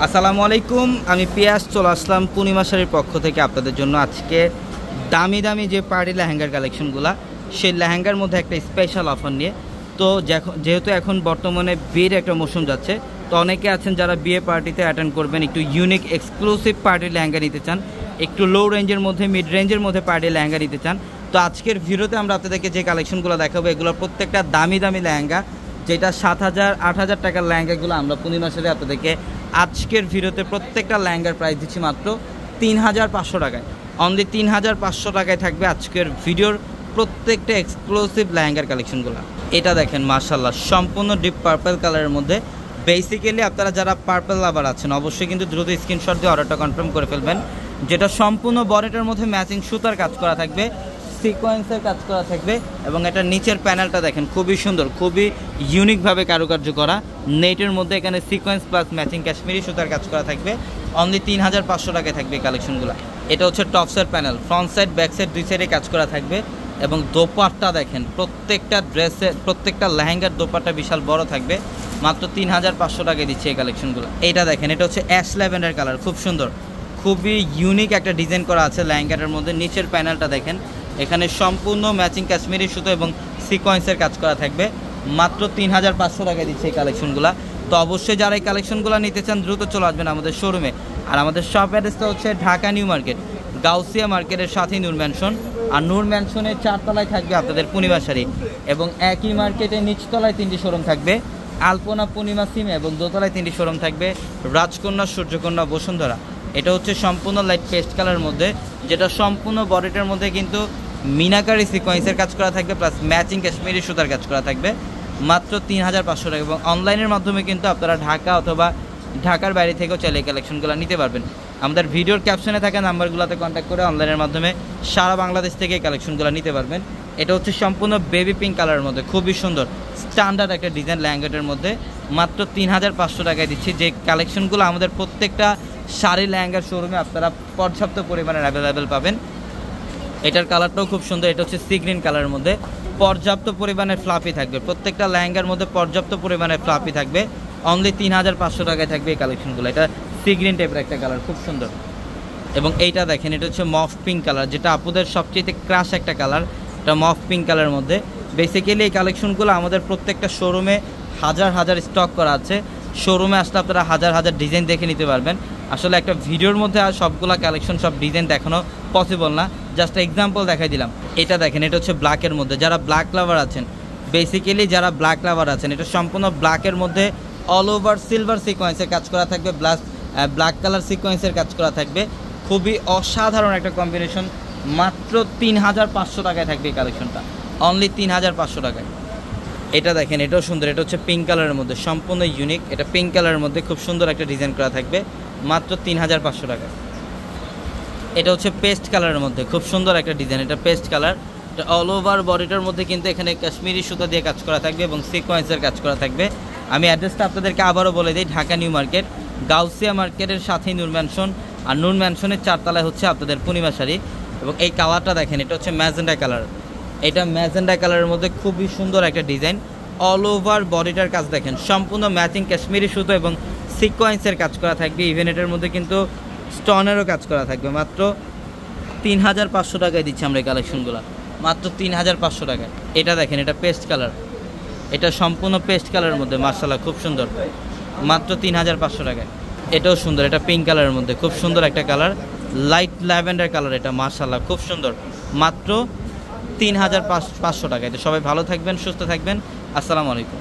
আসসালামু আলাইকুম, আমি পিয়াস চলে আসলাম পূর্ণিমা শাড়ির পক্ষ থেকে আপনাদের জন্য আজকে দামি দামি যে পার্টি লেহেঙ্গার কালেকশনগুলো, সেই লেহেঙ্গার মধ্যে একটা স্পেশাল অফার নিয়ে। তো যেহেতু এখন বর্তমানে বিয়ের একটা মৌসুম যাচ্ছে, তো অনেকে আছেন যারা বিয়ে পার্টিতে অ্যাটেন্ড করবেন, একটু ইউনিক এক্সক্লুসিভ পার্টি লেহেঙ্গা নিতে চান, একটু লো রেঞ্জের মধ্যে মিড রেঞ্জের মধ্যে পার্টি লেহেঙ্গা নিতে চান। তো আজকের ভিডিওতে আমরা আপনাদেরকে যে কালেকশনগুলো দেখাবো, এগুলো প্রত্যেকটা দামি দামি লেহেঙ্গা, যেটা 7,000 8,000 টাকার লেহেঙ্গাগুলো আমরা পূর্ণিমা শাড়ি আপনাদেরকে আজকের ভিডিওতে প্রত্যেকটা লেহেঙ্গার প্রাইস দিচ্ছি মাত্র 3,500 টাকায়। অনলি 3,500 টাকায় থাকবে আজকের ভিডিওর প্রত্যেকটা এক্সক্লুসিভ লেহেঙ্গার কালেকশনগুলো। এটা দেখেন মাশাআল্লাহ, সম্পূর্ণ ডিপ পার্পল কালারের মধ্যে। বেসিক্যালি আপনারা যারা পার্পল লাভার আছেন অবশ্যই কিন্তু দ্রুত স্ক্রিনশট দিয়ে অর্ডারটা কনফার্ম করে ফেলবেন। যেটা সম্পূর্ণ বডিটার মধ্যে ম্যাচিং সুতার কাজ করা থাকবে, সিকোয়েন্সের কাজ করা থাকবে, এবং এটা নিচের প্যানেলটা দেখেন খুবই সুন্দর, খুবই ইউনিকভাবে কারুকার্য করা। নেটের মধ্যে এখানে সিকোয়েন্স প্লাস ম্যাচিং কাশ্মীরি সুতার কাজ করা থাকবে। অনলি 3,500 টাকায় থাকবে কালেকশনগুলো। এটা হচ্ছে টপসের panel, front side back side দুই সাইডে কাজ করা থাকবে। এবং দোপাট্টা দেখেন, প্রত্যেকটা ড্রেসে প্রত্যেকটা লেহেঙ্গার দোপাট্টা বিশাল বড় থাকবে। মাত্র 3,500 টাকায় দিচ্ছে এই কালেকশনগুলো। এটা দেখেন, এটা হচ্ছে অ্যাশ ল্যাভেন্ডার কালার, খুব সুন্দর, খুবই ইউনিক একটা ডিজাইন করা আছে লেহেঙ্গাটার মধ্যে। নিচের প্যানেলটা দেখেন, এখানে সম্পূর্ণ ম্যাচিং কাশ্মীরি সুতো এবং সিকোয়েন্সের কাজ করা থাকবে। মাত্র 3,500 টাকায় দিচ্ছে এই কালেকশনগুলো। তো অবশ্যই যারা এই কালেকশনগুলো নিতে চান দ্রুত চলে আসবেন আমাদের শোরুমে। আর আমাদের শপ অ্যাড্রেসটা হচ্ছে ঢাকা নিউ মার্কেট, গাউসিয়া মার্কেটের সাথেই নূর ম্যানশন। আর নূর ম্যানশনের 4 তলায় থাকবে আপনাদের পূর্ণিমা শাড়ি, এবং একই মার্কেটে নিচতলায় 3টি শোরুম থাকবে, আলপনা, পূর্ণিমা, সিম, এবং দোতলায় 3টি শোরুম থাকবে, রাজকন্যা, সূর্যকন্যা, বসুন্ধরা। এটা হচ্ছে সম্পূর্ণ লাইট পেস্ট কালার মধ্যে, যেটা সম্পূর্ণ বডিটার মধ্যে কিন্তু মিনাকারি সিকোয়েন্সের কাজ করা থাকবে, প্লাস ম্যাচিং কাশ্মীরি সুতার কাজ করা থাকবে। মাত্র 3,500 টাকা। এবং অনলাইনের মাধ্যমে কিন্তু আপনারা ঢাকা অথবা ঢাকার বাইরে থেকেও চাইলে এই কালেকশনগুলো নিতে পারবেন। আমাদের ভিডিওর ক্যাপশনে থাকা নাম্বারগুলোতে কন্ট্যাক্ট করে অনলাইনের মাধ্যমে সারা বাংলাদেশ থেকে এই কালেকশনগুলো নিতে পারবেন। এটা হচ্ছে সম্পূর্ণ বেবি পিঙ্ক কালারের মধ্যে, খুবই সুন্দর স্ট্যান্ডার্ড একটা ডিজাইন লেহেঙ্গাটার মধ্যে। মাত্র 3,500 টাকায় দিচ্ছি। যে কালেকশনগুলো আমাদের প্রত্যেকটা শাড়ি লেহেঙ্গার শোরুমে আপনারা পর্যাপ্ত পরিমাণে অ্যাভেলেবেল পাবেন। এটার কালারটাও খুব সুন্দর, এটা হচ্ছে সি গ্রিন কালারের মধ্যে, পর্যাপ্ত পরিমাণে ফ্লাফি থাকবে। প্রত্যেকটা লেহেঙ্গার মধ্যে পর্যাপ্ত পরিমাণে ফ্লাফি থাকবে। অনলি 3,500 টাকায় থাকবে এই কালেকশনগুলো। এটা সি গ্রিন টাইপের একটা কালার, খুব সুন্দর। এবং এইটা দেখেন, এটা হচ্ছে মফ পিঙ্ক কালার, যেটা আপুদের সবচেয়ে ক্রাশ একটা কালার। এটা মফ পিঙ্ক কালারের মধ্যে। বেসিক্যালি এই কালেকশনগুলো আমাদের প্রত্যেকটা শোরুমে হাজার হাজার স্টক করা আছে। শোরুমে আসলে আপনারা হাজার হাজার ডিজাইন দেখে নিতে পারবেন। আসলে একটা ভিডিওর মধ্যে আর সবগুলা কালেকশন সব ডিজাইন দেখানো পসিবল না, জাস্ট এক্সাম্পল দেখাই দিলাম। এটা দেখেন, এটা হচ্ছে ব্ল্যাকের মধ্যে, যারা ব্ল্যাক লাভার আছেন, বেসিক্যালি যারা ব্ল্যাক লাভার আছেন, এটা সম্পূর্ণ ব্ল্যাকের মধ্যে অল ওভার সিলভার সিকোয়েন্সের কাজ করা থাকবে, ব্ল্যাক কালার সিকোয়েন্সের কাজ করা থাকবে। খুবই অসাধারণ একটা কম্বিনেশন। মাত্র 3,500 টাকায় থাকবে এই কালেকশনটা, অনলি 3,500 টাকায়। এটা দেখেন, এটাও সুন্দর, এটা হচ্ছে পিঙ্ক কালারের মধ্যে, সম্পূর্ণ ইউনিক। এটা পিঙ্ক কালারের মধ্যে খুব সুন্দর একটা ডিজাইন করা থাকবে, মাত্র 3,500 টাকা। এটা হচ্ছে পেস্ট কালারের মধ্যে, খুব সুন্দর একটা ডিজাইন। এটা পেস্ট কালার, এটা অল ওভার বডিটার মধ্যে কিন্তু এখানে কাশ্মীরি সুতা দিয়ে কাজ করা থাকবে এবং সিকোয়েন্সের কাজ করা থাকবে। আমি অ্যাড্রেসটা আপনাদেরকে আবারও বলে দিই, ঢাকা নিউ মার্কেট, গাউসিয়া মার্কেটের সাথেই নূর ম্যানশন। আর নূর ম্যানশনের 4 তলায় হচ্ছে আপনাদের পূর্ণিমা শাড়ি। এবং এই কালারটা দেখেন, এটা হচ্ছে ম্যাজেন্ডা কালার। এটা ম্যাজেন্ডা কালারের মধ্যে খুবই সুন্দর একটা ডিজাইন। অল ওভার বডিটার কাজ দেখেন, সম্পূর্ণ ম্যাচিং কাশ্মীরি সুতো এবং সিকোয়েন্সের কাজ করা থাকবে। ইভেন এটার মধ্যে কিন্তু স্টোনেরও কাজ করা থাকবে। মাত্র 3,500 টাকায় দিচ্ছি আমরা এই কালেকশনগুলো, মাত্র 3,500 টাকায়। এটা দেখেন, এটা পেস্ট কালার, এটা সম্পূর্ণ পেস্ট কালারের মধ্যে, মাশাআল্লাহ খুব সুন্দর, মাত্র 3,500 টাকায়। এটাও সুন্দর, এটা পিঙ্ক কালারের মধ্যে, খুব সুন্দর একটা কালার, লাইট ল্যাভেন্ডার কালার, এটা মাশাআল্লাহ খুব সুন্দর। মাত্র 3,500 টাকায়। তো সবাই ভালো থাকবেন, সুস্থ থাকবেন। আসসালামু আলাইকুম।